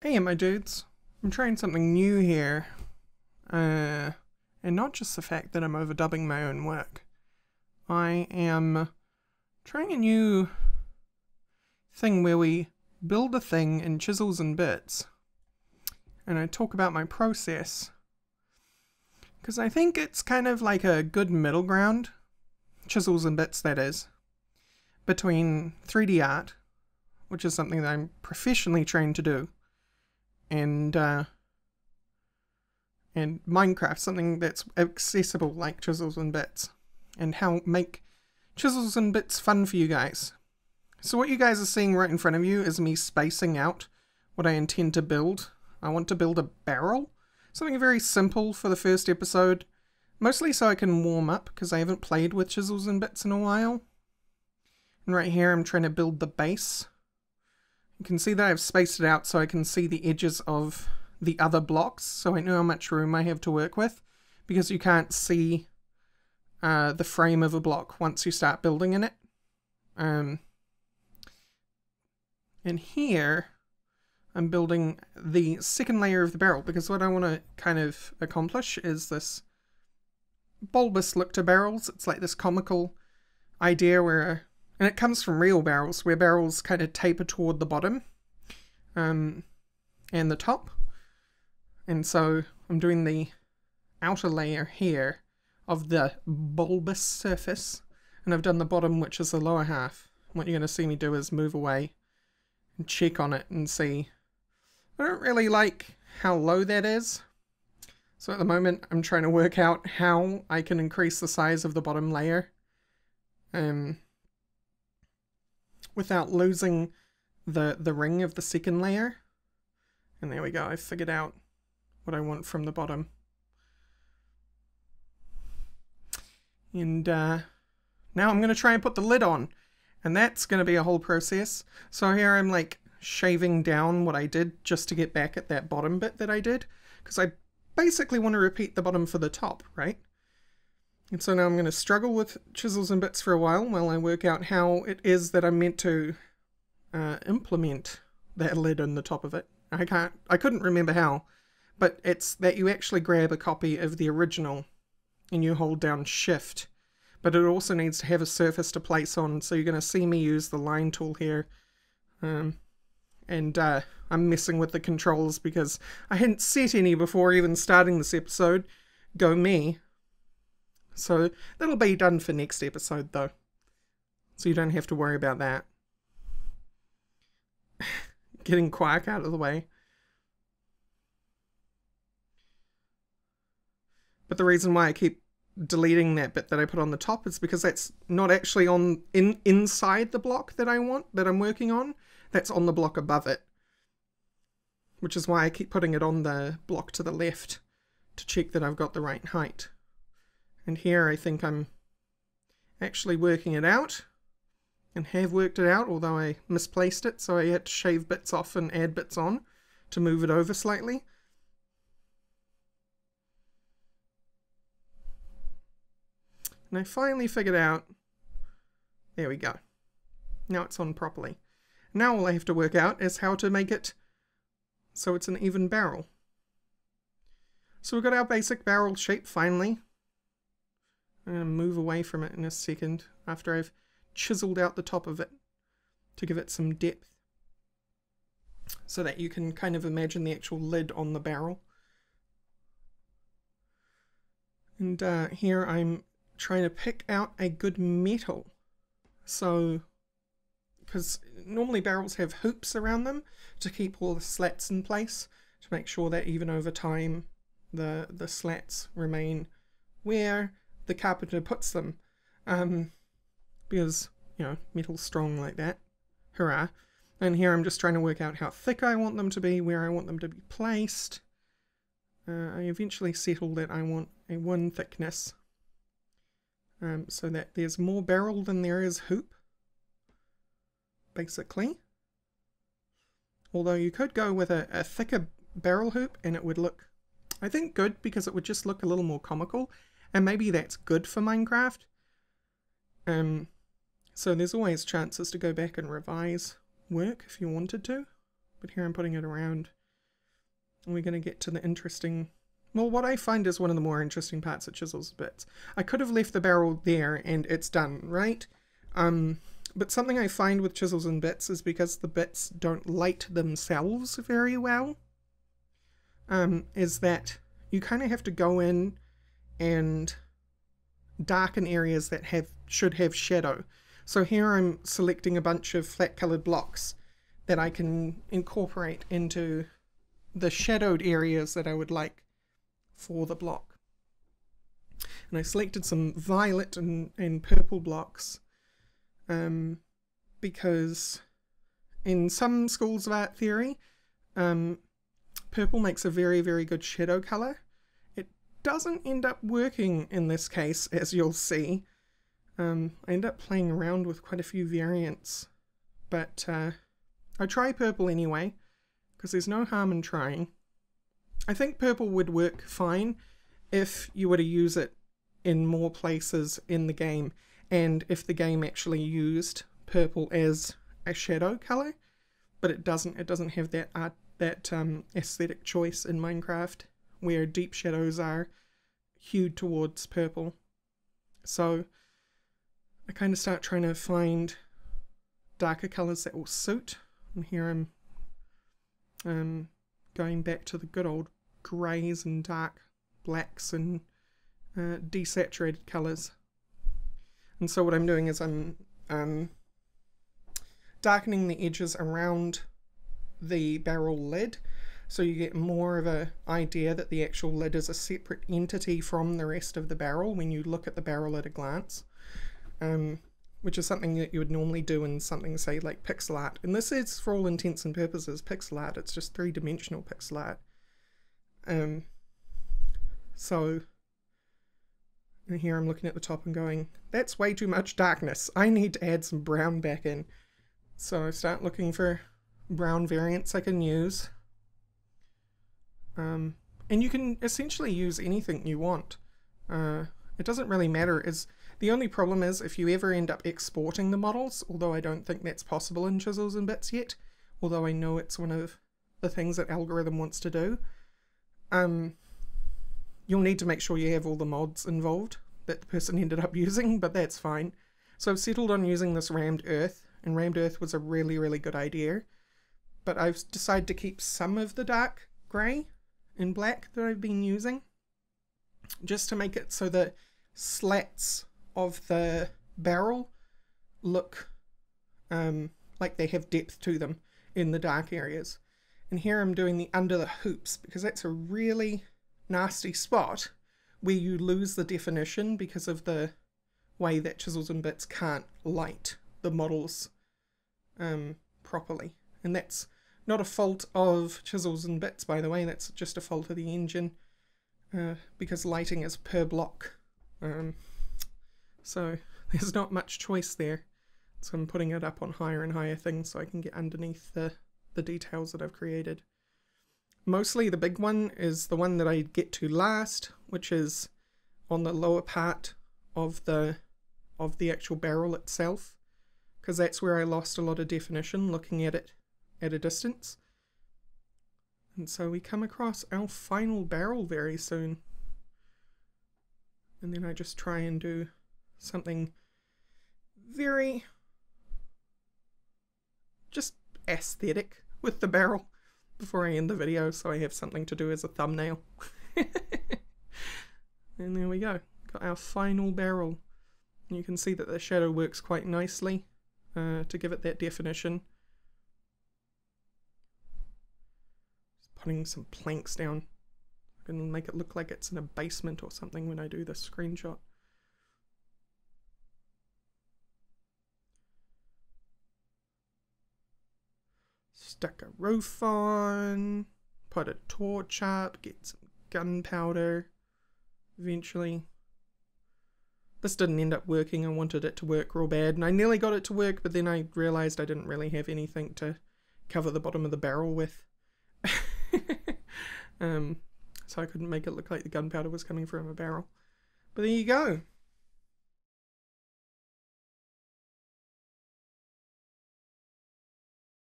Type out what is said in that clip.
Hey my dudes, I'm trying something new here, and not just the fact that I'm overdubbing my own work. I am trying a new thing where we build a thing in Chisels and Bits, and I talk about my process, because I think it's kind of like a good middle ground, Chisels and Bits that is, between 3D art, which is something that I'm professionally trained to do, and Minecraft, something that's accessible like Chisels and Bits, and how make Chisels and Bits fun for you guys. So what you guys are seeing right in front of you is me spacing out what I intend to build. I want to build a barrel, something very simple for the first episode, mostly so I can warm up because I haven't played with Chisels and Bits in a while. And right here I'm trying to build the base. You can see that I've spaced it out so I can see the edges of the other blocks, so I know how much room I have to work with, because you can't see the frame of a block once you start building in it. And here I'm building the second layer of the barrel, because what I want to kind of accomplish is this bulbous look to barrels. It's like this comical idea where, and it comes from real barrels, where barrels kind of taper toward the bottom and the top. And so I'm doing the outer layer here of the bulbous surface, and I've done the bottom, which is the lower half. What you're going to see me do is move away and check on it and see. I don't really like how low that is. So at the moment I'm trying to work out how I can increase the size of the bottom layer without losing the ring of the second layer. And there we go, I figured out what I want from the bottom. And now I'm going to try and put the lid on, and that's going to be a whole process. So here I'm like shaving down what I did just to get back at that bottom bit that I did, because I basically want to repeat the bottom for the top, right? And so now I'm going to struggle with Chisels and Bits for a while I work out how it is that I'm meant to implement that lid on the top of it. I couldn't remember how, but it's that you actually grab a copy of the original and you hold down shift, but it also needs to have a surface to place on, so you're going to see me use the line tool here, and I'm messing with the controls because I hadn't set any before even starting this episode. Go me. So that'll be done for next episode though, so you don't have to worry about that. Getting Quark out of the way. But the reason why I keep deleting that bit that I put on the top is because that's not actually inside the block that I'm working on. That's on the block above it. Which is why I keep putting it on the block to the left to check that I've got the right height. And here I think I'm actually working it out, and have worked it out, although I misplaced it, so I had to shave bits off and add bits on to move it over slightly. And I finally figured out, there we go. Now it's on properly. Now all I have to work out is how to make it so it's an even barrel. So we've got our basic barrel shape finally. I'm going to move away from it in a second after I've chiseled out the top of it to give it some depth, so that you can kind of imagine the actual lid on the barrel. And here I'm trying to pick out a good metal. So, because normally barrels have hoops around them to keep all the slats in place, to make sure that even over time the slats remain where the carpenter puts them, because, you know, metal's strong like that. Hurrah. And here I'm just trying to work out how thick I want them to be, where I want them to be placed. I eventually settled that I want a 1 thickness, so that there's more barrel than there is hoop, basically. Although you could go with a thicker barrel hoop and it would look, I think, good, because it would just look a little more comical. And maybe that's good for Minecraft. So there's always chances to go back and revise work if you wanted to. But here I'm putting it around we're going to get to the interesting, well, what I find is one of the more interesting parts of Chisels and Bits. I could have left the barrel there and it's done, right? But something I find with Chisels and Bits is because the bits don't light themselves very well, is that you kind of have to go in and darken areas that should have shadow. So here I'm selecting a bunch of flat colored blocks that I can incorporate into the shadowed areas that I would like for the block. And I selected some violet and purple blocks because in some schools of art theory, purple makes a very, very good shadow color. It doesn't end up working in this case, as you'll see. I end up playing around with quite a few variants, but I try purple anyway, because there's no harm in trying. I think purple would work fine if you were to use it in more places in the game, and if the game actually used purple as a shadow color, but it doesn't have that aesthetic choice in Minecraft, where deep shadows are hued towards purple. So I kind of start trying to find darker colors that will suit, and here I'm going back to the good old greys and dark blacks and desaturated colors. And so what I'm doing is I'm darkening the edges around the barrel lid, so you get more of an idea that the actual lid is a separate entity from the rest of the barrel when you look at the barrel at a glance, which is something that you would normally do in something, say, like pixel art. And this is, for all intents and purposes, pixel art. It's just three-dimensional pixel art. So and here I'm looking at the top and going, that's way too much darkness. I need to add some brown back in. So I start looking for brown variants I can use. And you can essentially use anything you want. It doesn't really matter. The only problem is if you ever end up exporting the models, although I don't think that's possible in Chisels and Bits yet, although I know it's one of the things that Algorithm wants to do, you'll need to make sure you have all the mods involved that the person ended up using, but that's fine. So I've settled on using this rammed earth, and rammed earth was a really, really good idea. But I've decided to keep some of the dark grey and black that I've been using, just to make it so the slats of the barrel look like they have depth to them in the dark areas. And here I'm doing the under the hoops, because that's a really nasty spot where you lose the definition because of the way that Chisels and Bits can't light the models properly. And that's not a fault of Chisels and Bits, by the way, that's just a fault of the engine, because lighting is per block. So there's not much choice there. So I'm putting it up on higher and higher things so I can get underneath the details that I've created. Mostly the big one is the one that I get to last, which is on the lower part of the actual barrel itself, because that's where I lost a lot of definition looking at it at a distance. And so we come across our final barrel very soon. And then I just try and do something very just aesthetic with the barrel before I end the video, so I have something to do as a thumbnail. And there we go, got our final barrel. You can see that the shadow works quite nicely to give it that definition. Just putting some planks down. I can make it look like it's in a basement or something when I do this screenshot. Stuck a roof on, put a torch up, get some gunpowder eventually. This didn't end up working. I wanted it to work real bad, and I nearly got it to work, but then I realized I didn't really have anything to cover the bottom of the barrel with. So I couldn't make it look like the gunpowder was coming from a barrel. But there you go.